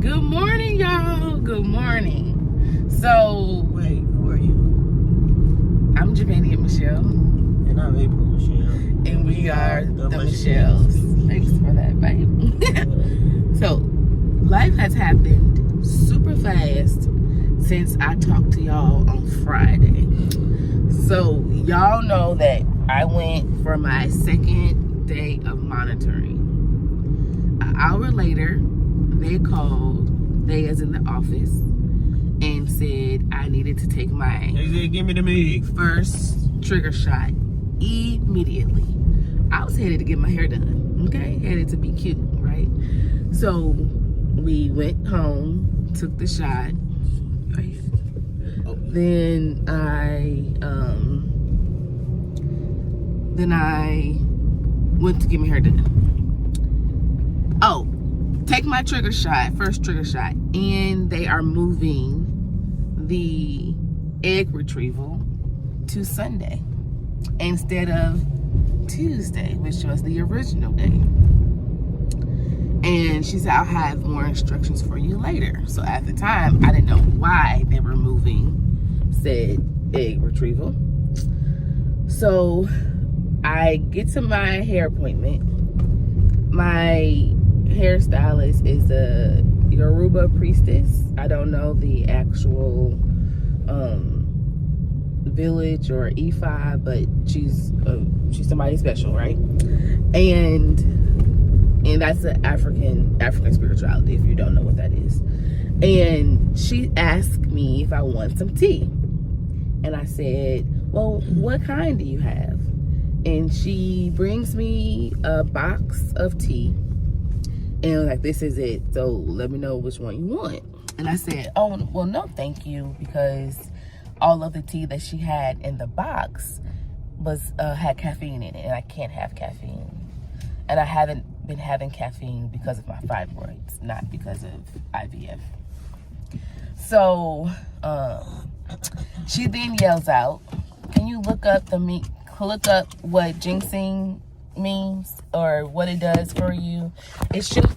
Good morning, y'all. Good morning. So, wait, who are you? I'm BabyMichelle. And I'm BabyMichelle. And we are TheMichelles. Thanks for that, babe. So, life has happened super fast since I talked to y'all on Friday. So, y'all know that I went for my second day of monitoring. An hour later, they called, they as in the office, and said I needed to take my Give me the mig. first trigger shot immediately. I was headed to get my hair done, okay? Headed to be cute, right? So we went home, took the shot. Right. Then I went to get my hair done. Oh, take my trigger shot, first trigger shot, and they are moving the egg retrieval to Sunday instead of Tuesday, which was the original day. And she said, I'll have more instructions for you later. So at the time, I didn't know why they were moving said egg retrieval. So I get to my hair appointment. My hairstylist is a Yoruba priestess. I don't know the actual village or Ifa, but she's somebody special, right? And that's an African spirituality, if you don't know what that is. And she asked me if I want some tea, and I said, well, what kind do you have? And she brings me a box of tea. And like, this is it. So let me know which one you want. And I said, oh, well, no, thank you. Because all of the tea that she had in the box was had caffeine in it. And I can't have caffeine. And I haven't been having caffeine because of my fibroids, not because of IVF. So she then yells out, can you look up what ginseng means or what it does for you? It should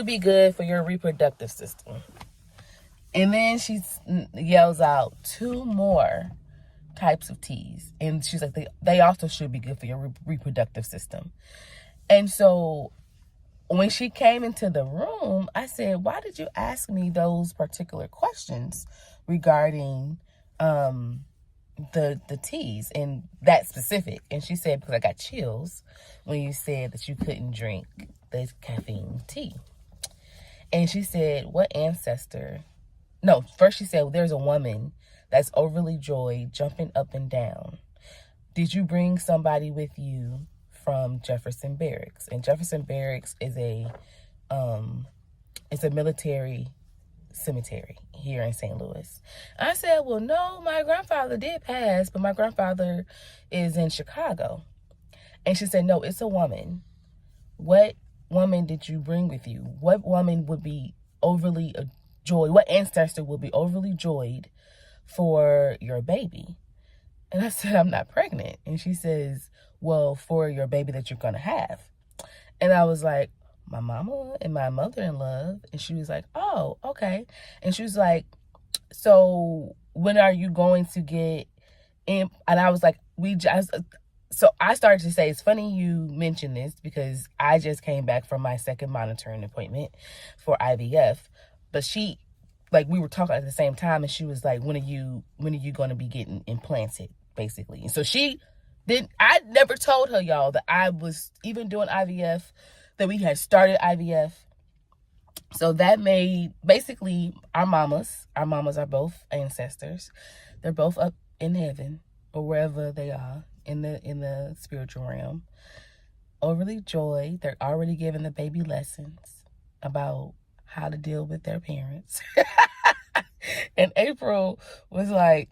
be good for your reproductive system. And then she yells out 2 more types of teas, and she's like, they also should be good for your reproductive system. And so when she came into the room, I said, why did you ask me those particular questions regarding the teas and that specific? And she said, because I got chills when you said that you couldn't drink the caffeine tea. And she said, what ancestor? No, first she said, well, there's a woman that's overly joyed, jumping up and down. Did you bring somebody with you from Jefferson Barracks? And Jefferson Barracks is it's a military cemetery here in St. Louis. I said, well, no, my grandfather did pass, but my grandfather is in Chicago. And she said, no, it's a woman. What woman did you bring with you? What woman would be overly joyed? What ancestor would be overly joyed for your baby? And I said, I'm not pregnant. And she says, well, for your baby that you're going to have. And I was like, my mama and my mother-in-law. And she was like, oh, okay. And she was like, so when are you going to get in? And I was like, so I started to say, it's funny you mentioned this because I just came back from my second monitoring appointment for IVF. But she, like, we were talking at the same time, and she was like, when are you going to be getting implanted, basically? And so I never told her, y'all, that I was even doing IVF, that we had started IVF. So that made, basically, our mamas are both ancestors. They're both up in heaven or wherever they are in the spiritual realm. Overly joyed. They're already giving the baby lessons about how to deal with their parents. And April was like,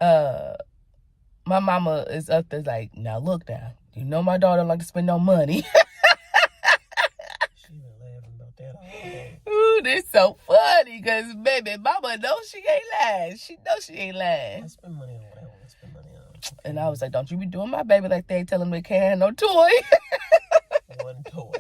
my mama is up there like, now look down. You know my daughter like to spend no money. She been laughing about that all day. Ooh, this so funny because baby mama knows she ain't lying. She knows she ain't lying. I spend money on what I want to spend money on. And I was like, don't you be doing my baby like they can't have no toy. One toy.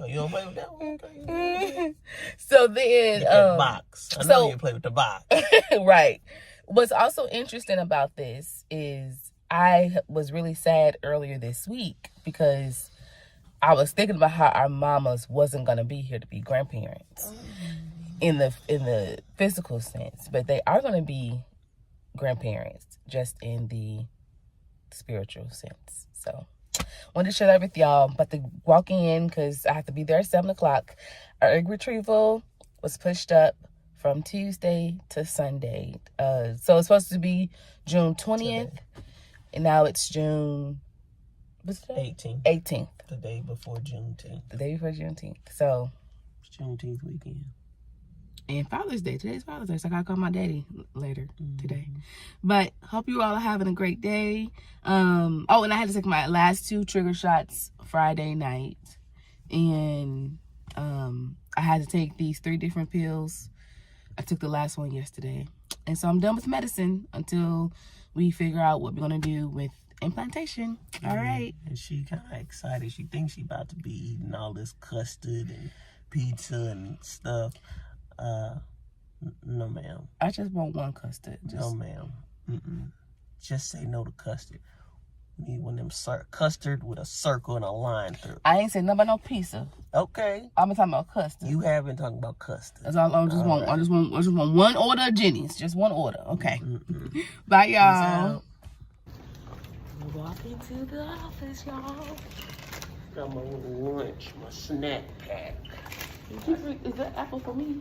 You don't don't play with that one. Okay. So then, Get that box. I know you play with the box. Right. What's also interesting about this is I was really sad earlier this week because I was thinking about how our mamas wasn't gonna be here to be grandparents in the physical sense, but they are gonna be grandparents just in the spiritual sense. So wanted to share that with y'all. I'm about to walk in because I have to be there at 7 o'clock. Our egg retrieval was pushed up from Tuesday to Sunday. So it's supposed to be June 20th. Today. And now it's June 18th. The day before Juneteenth. So it's Juneteenth weekend. And Father's Day. Today's Father's Day. So I gotta call my daddy later today. But hope you all are having a great day. And I had to take my last 2 trigger shots Friday night. And I had to take these 3 different pills. I took the last one yesterday. And so I'm done with medicine until we figure out what we're gonna do with implantation. All right. And she kind of excited. She thinks she about to be eating all this custard and pizza and stuff. No, ma'am. I just want one custard. No, ma'am. Just say no to custard. We need one of them custard with a circle and a line through. I ain't saying nothing about no pizza. Okay. I've been talking about custard. You have been talking about custard. That's all. I just want one order of Jenny's. Just one order. Okay. Bye, y'all. Walking to the office, y'all. Got my little lunch, my snack pack. Is that apple for me?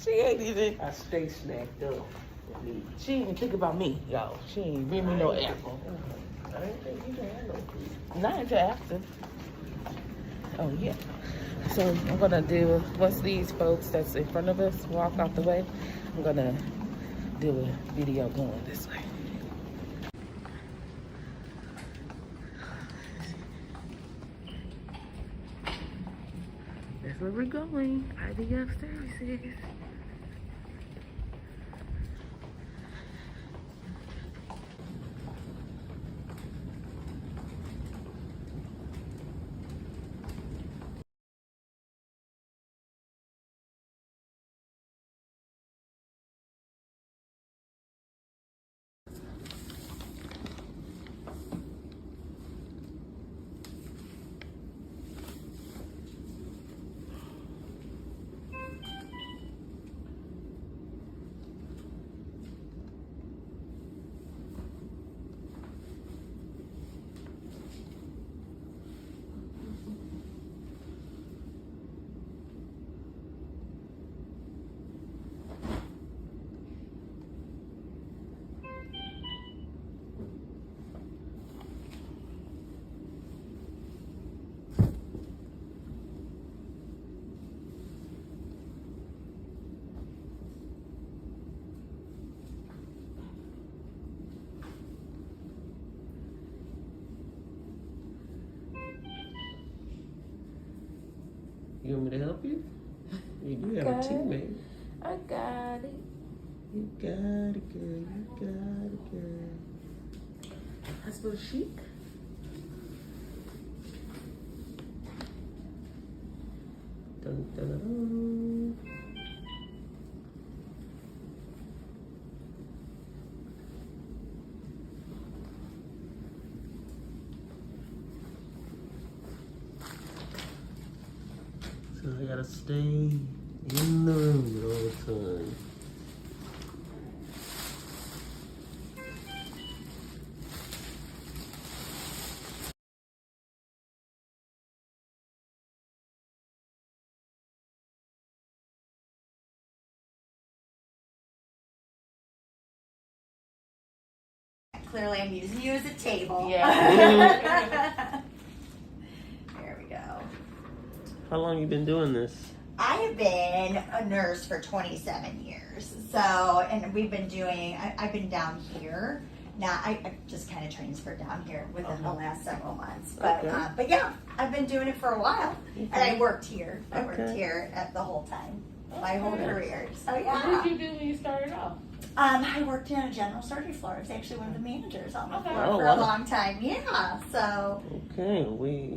She ain't even. I stay snacked up. She ain't even think about me, y'all. She ain't bring me no apple. I ain't think you can have no food. Not until after. Oh, yeah. So I'm going to do, once these folks that's in front of us walk out the way, I'm going to do a video going this way. That's where we're going. IVF services. You want me to help you? You do have a teammate. I got it. You got it, girl. You got it, girl. Hospital chic. Dun, dun, dun, dun. So I gotta stay in the room all the time. Clearly, I'm using you as a table. Yeah. There we go. How long you been doing this? I have been a nurse for 27 years. So, and we've been doing, I've been down here. Now, I just kind of transferred down here within the last several months. But yeah, I've been doing it for a while. And I worked here. I worked here at the whole time. My whole career. So yeah. What did you do when you started off? I worked in a general surgery floor. I was actually one of the managers on the floor Oh, for wow. a long time. Yeah, so Okay,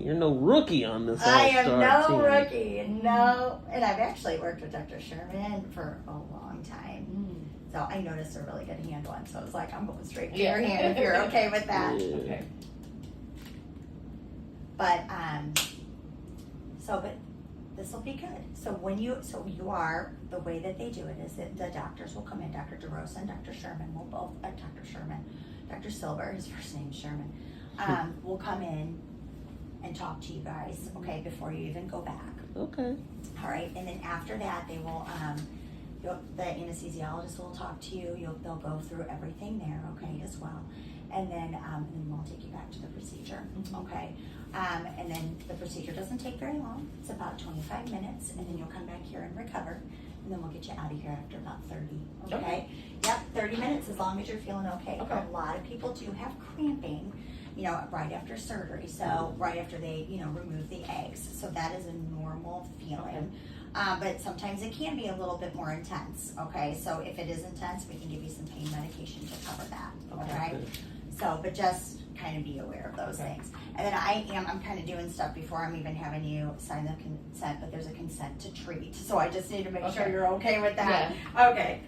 you're no rookie on this I am all-star no team. rookie, no. And I've actually worked with Dr. Sherman for a long time. So I noticed a really good handle, and so I was like, I'm going straight to your hand if you're okay with that. Yeah. Okay. But but this will be good. So you are, the way that they do it is that the doctors will come in, Dr. DeRosa and Dr. Sherman will both, Dr. Silver, his first name's Sherman, will come in and talk to you guys, okay, before you even go back. Okay. All right, and then after that, they will, the anesthesiologist will talk to you. They'll go through everything there, okay, as well. And then we'll take you back to the procedure, okay? And then the procedure doesn't take very long. It's about 25 minutes, and then you'll come back here and recover, and then we'll get you out of here after about 30, okay? Yep, 30 minutes as long as you're feeling okay. Okay. A lot of people do have cramping, right after surgery, so right after they, remove the eggs. So that is a normal feeling. But sometimes it can be a little bit more intense, okay? So if it is intense, we can give you some pain medication to cover that, okay? So, but just kind of be aware of those things. And then I'm kind of doing stuff before I'm even having you sign the consent, but there's a consent to treat. So I just need to make sure you're okay with that. Yeah. Okay.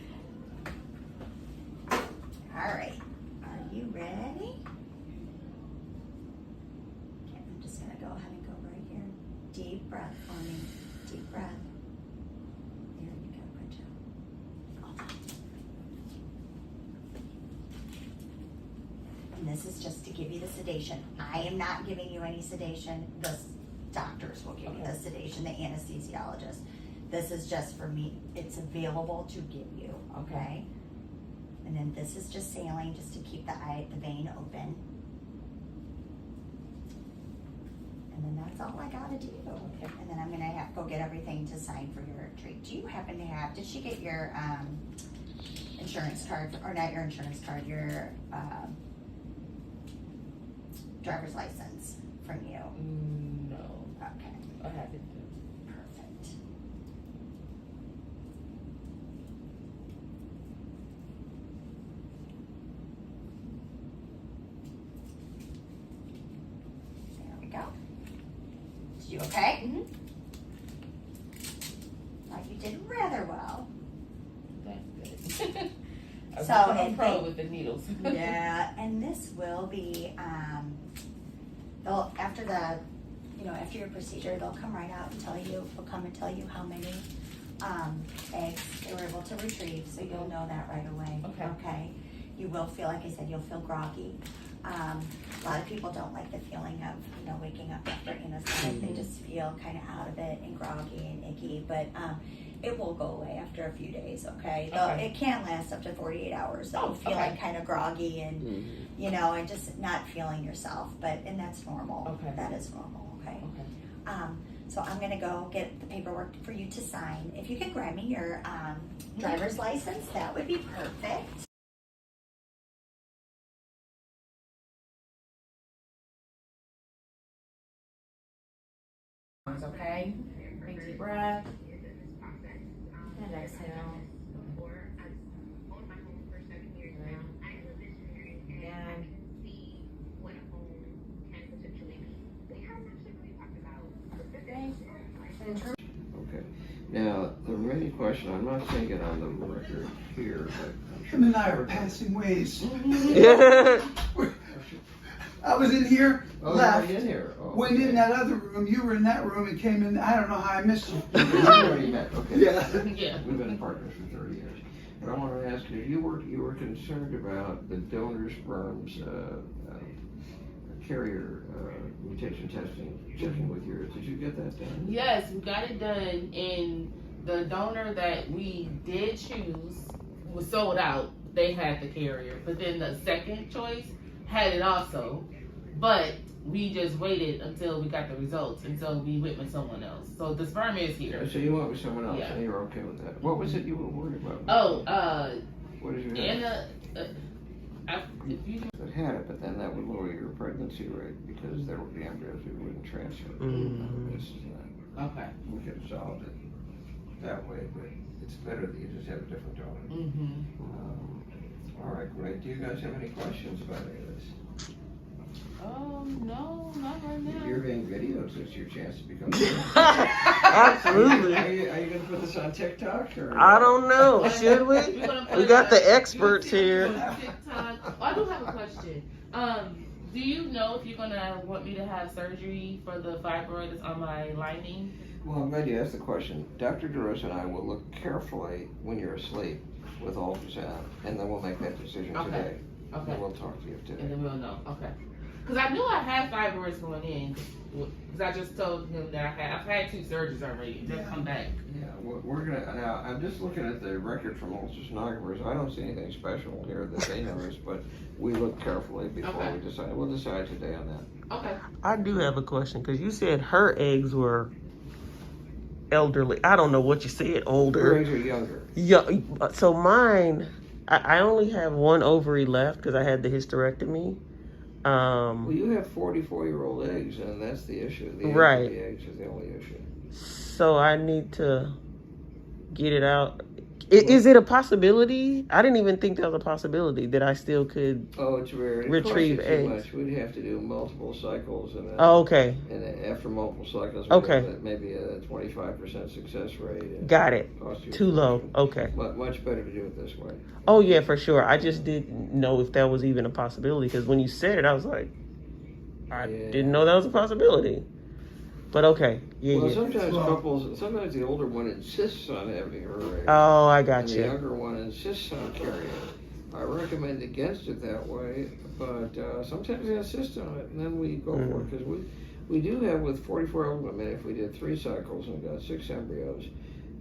All right. Are you ready? Okay, I'm just going to go ahead and go right here. Deep breath for me. Deep breath. There you go. Good job. All done. And this is just to give you the sedation. I am not giving you any sedation. The doctors will give you the sedation, the anesthesiologist. This is just for me. It's available to give you, okay? And then this is just saline, just to keep the vein open. And then that's all I gotta do. Okay. And then I'm gonna go get everything to sign for your treat. Do you happen to have, did she get your insurance card, or not your insurance card, your driver's license from you? No. Okay. I haven't. Perfect. There we go. Did you okay? Mm-hmm. You did rather well. That's good. So, I'm and pro with the needles. Yeah, and this will be, they'll, after your procedure, they'll come right out and they'll come and tell you how many eggs they were able to retrieve, so you'll know that right away. Okay. You will feel, like I said, you'll feel groggy. A lot of people don't like the feeling of, waking up after anesthetic. They just feel kind of out of it and groggy and icky, but it will go away after a few days, okay? It can last up to 48 hours, so feeling kind of groggy and, and just not feeling yourself, and that's normal. Okay. That is normal, okay? So I'm gonna go get the paperwork for you to sign. If you could grab me your driver's license, that would be perfect. Okay, big deep breath. And exhale. Okay. Now, the remaining question, I'm not saying it on the record here, but I'm sure. Him and I are passing ways. Yeah. I was in here, Oh, left, you're in here. Oh, went in that other room, you were in that room and came in, I don't know how I missed you. We've already met, okay. Yeah. We've been partners for 30 years. But I want to ask you, you were concerned about the donor sperm's carrier mutation checking with yours. Did you get that done? Yes, we got it done, and the donor that we did choose was sold out. They had the carrier, but then the second choice had it also, but we just waited until we got the results, and so we went with someone else. So the sperm is here. So you went with someone else, Yeah. and you were okay with that. What was it you were worried about? What did you have? Anna, if you That had it, but then that would lower your pregnancy rate because there would be embryos we wouldn't transfer. Mhm. This is not. okay. We could have solved it that way, but it's better that you just have a different donor. Mm-hmm. All right, great. Do you guys have any questions about any of this? No, not right now. You're being videos. It's your chance to become. Absolutely. Are you going to put this on TikTok? Or? I don't know. Should we? We got the experts here. TikTok. I do have a question. Do you know if you're gonna want me to have surgery for the fibroid that's on my lining? Well, I'm glad you asked the question. Dr. DeRosa and I will look carefully when you're asleep with ultrasound, and then we'll make that decision today. Okay. And we'll talk to you today. And then we'll know. Okay. Because I knew I had fibroids going in. Because I just told him that I've had 2 surgeries already. They'll come back. Yeah, we're gonna now. I'm just looking at the record from ultrasonographers. I don't see anything special here that they noticed, but we look carefully before we decide. We'll decide today on that. Okay. I do have a question because you said her eggs were elderly. I don't know what you said. Older. Her eggs are younger. Yeah. So mine, I only have 1 ovary left because I had the hysterectomy. Well, you have 44-year-old eggs, and that's the issue. The age Right. of the eggs is the only issue. So I need to get it out. Is it a possibility? I didn't even think that was a possibility that I still could. Oh, it's rare. It Retrieve costs you too eggs. much. We'd have to do multiple cycles, and then, Oh, okay. and then after multiple cycles, Okay. maybe a 25% success rate. And Got it. cost you a Too low. fortune. Okay. Much better to do it this way. Oh yeah, for sure. I just didn't know if that was even a possibility because when you said it, I was like, I didn't know that was a possibility. But okay. Yeah. Well, Yeah. sometimes the older one insists on having her eggs. Oh, I got And the you. younger one insists on carrying it. I recommend against it that way, but sometimes they insist on it, and then we go for it, because we do have, with 44-year-old women, if we did 3 cycles and got 6 embryos,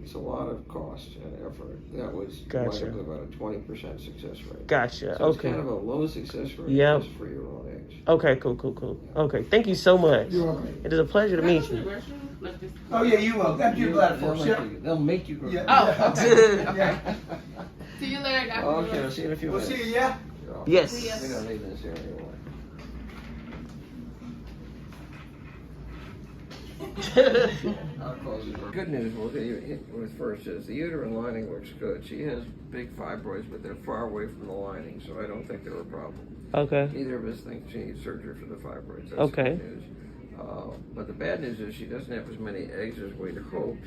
it's a lot of cost and effort. That was Gotcha. about a 20% success rate. Gotcha. So it's Okay. kind of a low success rate Yep. just for your own eggs. Okay. Cool. Okay. Thank you so much. You're welcome. It is a pleasure to meet you. Oh, yeah, you will. Empty your bladder for us, yeah. They'll make you go. Yeah. Oh, okay. Yeah. See you later, Dr. Okay, I'll see you in a few We'll minutes. see you, yeah? Yes. We don't need this here anymore. I'll close it. Good news with first is the uterine lining looks good. She has big fibroids, but they're far away from the lining, so I don't think they're a problem. Okay. Neither of us think she needs surgery for the fibroids. That's Okay. good news. But the bad news is she doesn't have as many eggs as we'd hoped,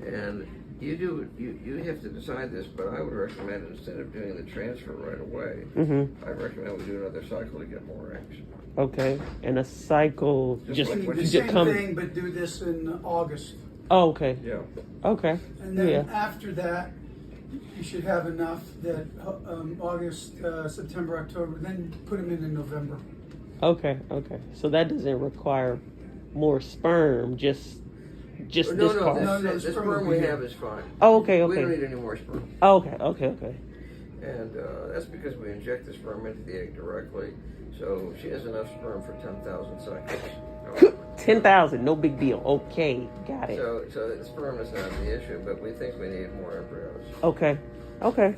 and you have to decide this, but I would recommend instead of doing the transfer right away, I recommend we do another cycle to get more eggs. Okay. And a cycle Just like what you The just same thing, but do this in August. Oh, okay. Yeah. Okay. And then Yeah. after that, you should have enough that August, September, October, then put them in November. Okay. So that doesn't require more sperm, just No, this part. No, the sperm sperm will we be have here. is fine. Oh, okay. We don't need any more sperm. Oh, okay. And that's because we inject the sperm into the egg directly, so she has enough sperm for 10,000 cycles. 10,000, no big deal. Okay, got it. So the sperm is not the issue, but we think we need more embryos. Okay.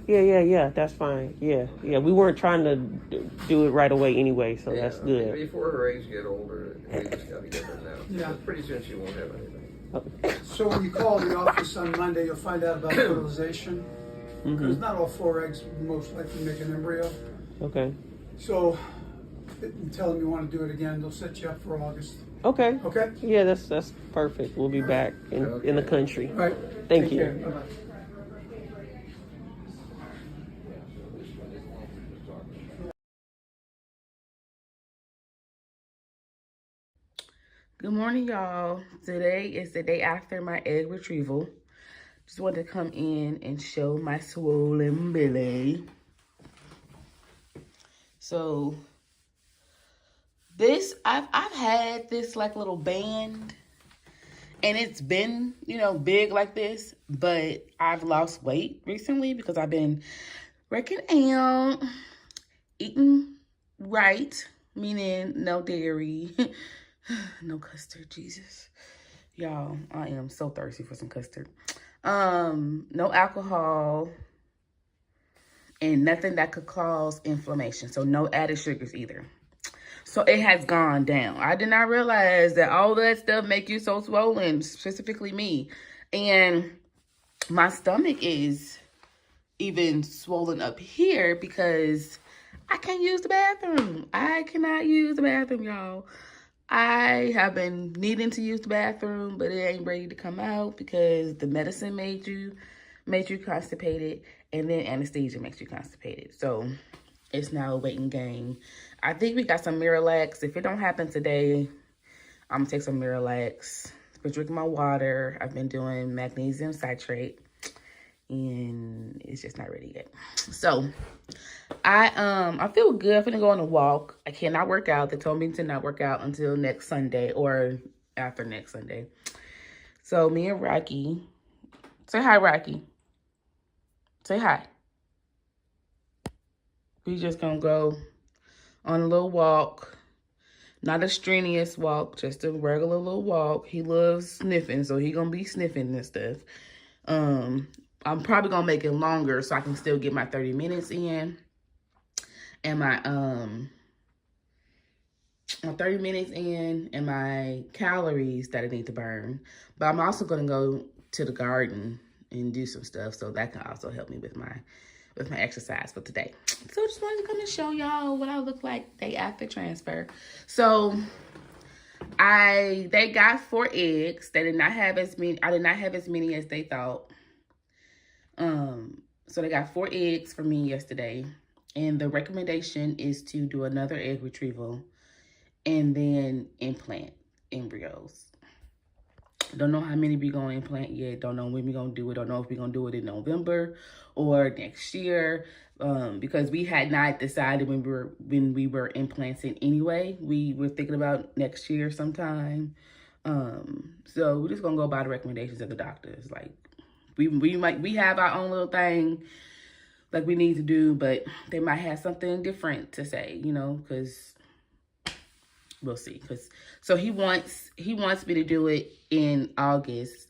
Yeah, that's fine. Yeah, we weren't trying to do it right away anyway, so that's good. Before her eggs get older, we just got to get her now. Yeah. But pretty soon she won't have anything. So when you call the office on Monday, you'll find out about fertilization. Because not all 4 eggs most likely make an embryo. Okay. So tell them you want to do it again. They'll set you up for August. Okay. Okay? Yeah, that's perfect. We'll be back in the country. All right. Thank Take you. care. Bye-bye. Good morning, y'all. Today is the day after my egg retrieval. Just wanted to come in and show my swollen belly. So this, I've had this like little band, and it's been, big like this, but I've lost weight recently because I've been working out, eating right, meaning no dairy, no custard, Jesus. Y'all, I am so thirsty for some custard. No alcohol, and nothing that could cause inflammation. So no added sugars either. So it has gone down. I did not realize that all that stuff make you so swollen, specifically me. And my stomach is even swollen up here because I can't use the bathroom. I cannot use the bathroom, y'all. I have been needing to use the bathroom, but it ain't ready to come out because the medicine made you constipated, and then anesthesia makes you constipated. So it's now a waiting game. I think we got some Miralax. If it don't happen today, I'm gonna take some Miralax. I've been drinking my water. I've been doing magnesium citrate, and it's just not ready yet. So I feel good. I'm gonna go on a walk. I cannot work out. They told me to not work out until next Sunday or after next Sunday. So me and Rocky, say hi, Rocky. Say hi. We just gonna go on a little walk. Not a strenuous walk, just a regular little walk. He loves sniffing, so he gonna be sniffing and stuff. I'm probably gonna make it longer so I can still get my 30 minutes in. And my 30 minutes in and my calories that I need to burn. But I'm also gonna go to the garden and do some stuff, so that can also help me with my exercise for today. So I just wanted to come and show y'all what I look like day after transfer. So they got 4 eggs. They did not have as many. I did not have as many as they thought. So they got 4 eggs for me yesterday. And the recommendation is to do another egg retrieval and then implant embryos. Don't know how many we gonna implant yet. Don't know when we gonna do it. Don't know if we gonna do it in November or next year. Because we had not decided when we were implanting anyway. We were thinking about next year sometime. So we're just gonna go by the recommendations of the doctors. Like we have our own little thing like we need to do, but they might have something different to say, you know, because we'll see. So he wants me to do it in August,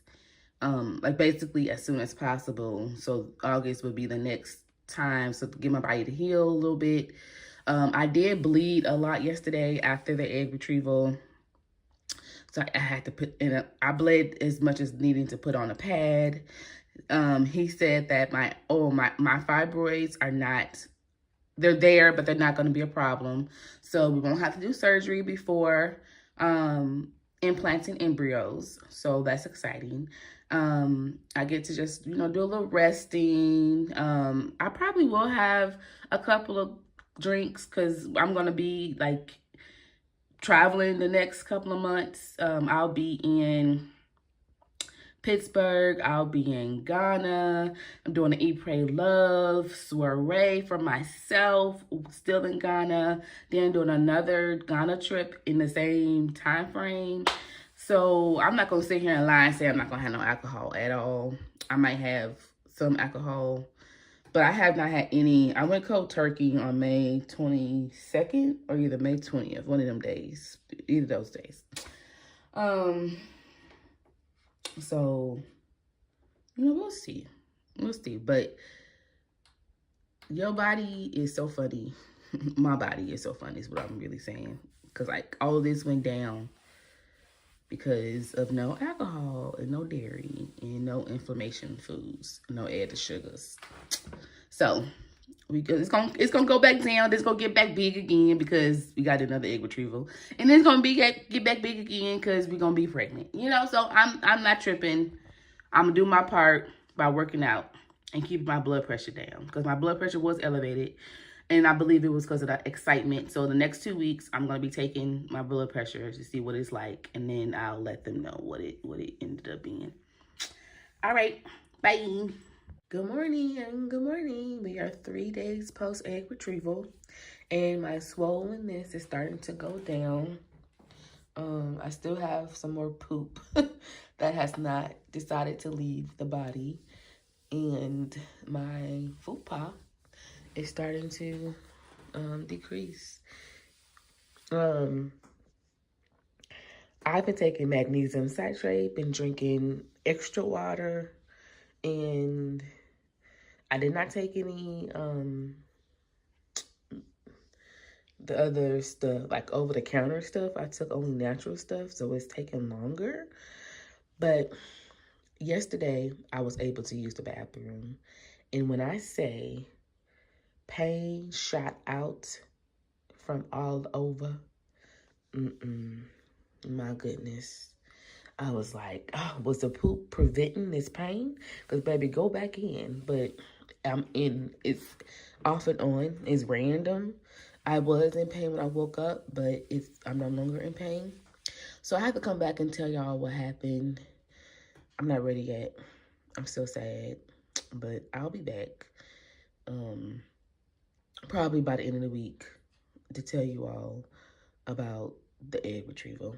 like basically as soon as possible. So August would be the next time, so to get my body to heal a little bit. I did bleed a lot yesterday after the egg retrieval, so I had to put in I bled as much as needing to put on a pad. He said that my fibroids are not, they're there, but they're not going to be a problem. So we won't have to do surgery before implanting embryos. So that's exciting. I get to just, do a little resting. I probably will have a couple of drinks because I'm going to be like traveling the next couple of months. I'll be in Pittsburgh, I'll be in Ghana. I'm doing an Eat, Pray, Love soiree for myself, still in Ghana. Then doing another Ghana trip in the same time frame. So I'm not gonna sit here and lie and say I'm not gonna have no alcohol at all. I might have some alcohol, but I have not had any. I went cold turkey on May 22nd or either May 20th, one of them days, either those days. So, we'll see. We'll see. But your body is so funny. My body is so funny is what I'm really saying. Because, like, all of this went down because of no alcohol and no dairy and no inflammation foods, no added sugars. So, it's gonna go back down. It's gonna get back big again because we got another egg retrieval, and it's gonna get back big again because we're gonna be pregnant. So I'm not tripping. I'm gonna do my part by working out and keeping my blood pressure down because my blood pressure was elevated, and I believe it was because of the excitement. So the next 2 weeks, I'm gonna be taking my blood pressure to see what it's like, and then I'll let them know what it ended up being. All right, bye. Good morning and good morning. We are 3 days post egg retrieval and my swollenness is starting to go down. I still have some more poop that has not decided to leave the body, and my fupa is starting to decrease. I've been taking magnesium citrate, been drinking extra water, and I did not take any the other stuff, like over-the-counter stuff. I took only natural stuff, so it's taking longer. But yesterday I was able to use the bathroom. And when I say pain shot out from all over, my goodness. I was like, oh, was the poop preventing this pain? Because, baby, go back in. But it's off and on. It's random. I was in pain when I woke up, but I'm no longer in pain. So I have to come back and tell y'all what happened. I'm not ready yet. I'm still sad, but I'll be back. Probably by the end of the week to tell you all about the egg retrieval.